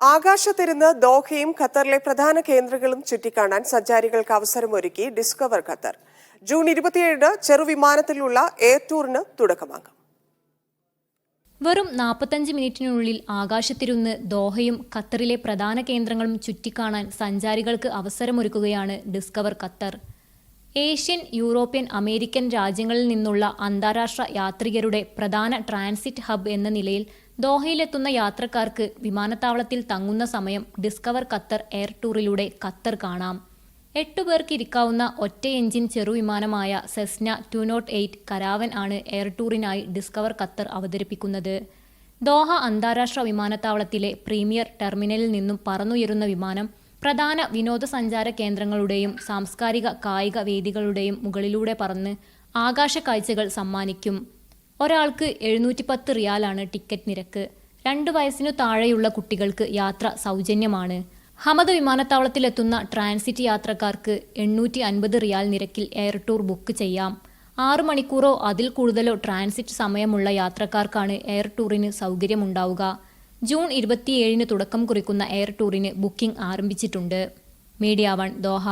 ആകാശത്തിരുന്ന് ദോഹയും ഖത്തറിലെ പ്രധാന കേന്ദ്രങ്ങളും ചുറ്റിക്കാണാൻ സഞ്ചാരികൾക്ക് അവസരമൊരുക്കി ഡിസ്കവർ ഖത്തർ. ജൂൺ 27 ചെറുവിമാനത്തിലുള്ള എയർ ടൂറിന് തുടക്കമാകും. വെറും 45 മിനിറ്റിനുള്ളിൽ ആകാശത്തിരുന്ന് ദോഹയും ഖത്തറിലെ പ്രധാന കേന്ദ്രങ്ങളും ചുറ്റിക്കാണാൻ സഞ്ചാരികൾക്ക് അവസരമൊരുക്കുകയാണ് discover Qatar. Asian, European, American രാജ്യങ്ങളിൽ നിന്നുള്ള അന്താരാഷ്ട്ര യാത്രികരുടെ പ്രധാന ട്രാൻസിറ്റ് ഹബ് എന്ന നിലയിൽ ദോഹയിലെത്തുന്ന യാത്രക്കാർക്ക് വിമാനത്താവളത്തിൽ തങ്ങുന്ന സമയം ഡിസ്കവർ ഖത്തർ എയർ ടൂറിലൂടെ ഖത്തർ കാണാം. 8 പേർക്ക് ഇരിക്കാവുന്ന ഒറ്റ എഞ്ചിൻ ചെറുവിമാനമായ സെസ്ന 208 കരാവൻ ആണ് എയർ ടൂറിനായി ഡിസ്കവർ ഖത്തർ അവതരിപ്പിക്കുന്നത്. ദോഹ അന്താരാഷ്ട്ര വിമാനത്താവളത്തിലെ പ്രീമിയർ ടെർമിനലിൽ നിന്നും പറന്നുയരുന്ന വിമാനം പ്രധാന വിനോദസഞ്ചാര കേന്ദ്രങ്ങളുടെയും സാംസ്കാരിക കായിക വേദികളുടെയും മുകളിലൂടെ പറന്ന് ആകാശ കാഴ്ചകൾ സമ്മാനിക്കും. ഒരാൾക്ക് 710 റിയാലാണ് ടിക്കറ്റ് നിരക്ക്. 2 വയസ്സിനു താഴെയുള്ള കുട്ടികൾക്ക് യാത്ര സൗജന്യമാണ്. ഹമദ് വിമാനത്താവളത്തിലെത്തുന്ന ട്രാൻസിറ്റ് യാത്രക്കാർക്ക് 850 റിയാൽ നിരക്കിൽ എയർ ടൂർ ബുക്ക് ചെയ്യാം. 6 മണിക്കൂറോ അതിൽ കൂടുതലോ ട്രാൻസിറ്റ് സമയമുള്ള യാത്രക്കാർക്കാണ് എയർ ടൂറിന് സൗകര്യമുണ്ടാവുക. ജൂൺ 27 തുടക്കം കുറിക്കുന്ന എയർ ടൂറിന് ബുക്കിംഗ് ആരംഭിച്ചിട്ടുണ്ട്. Media 1 Doha.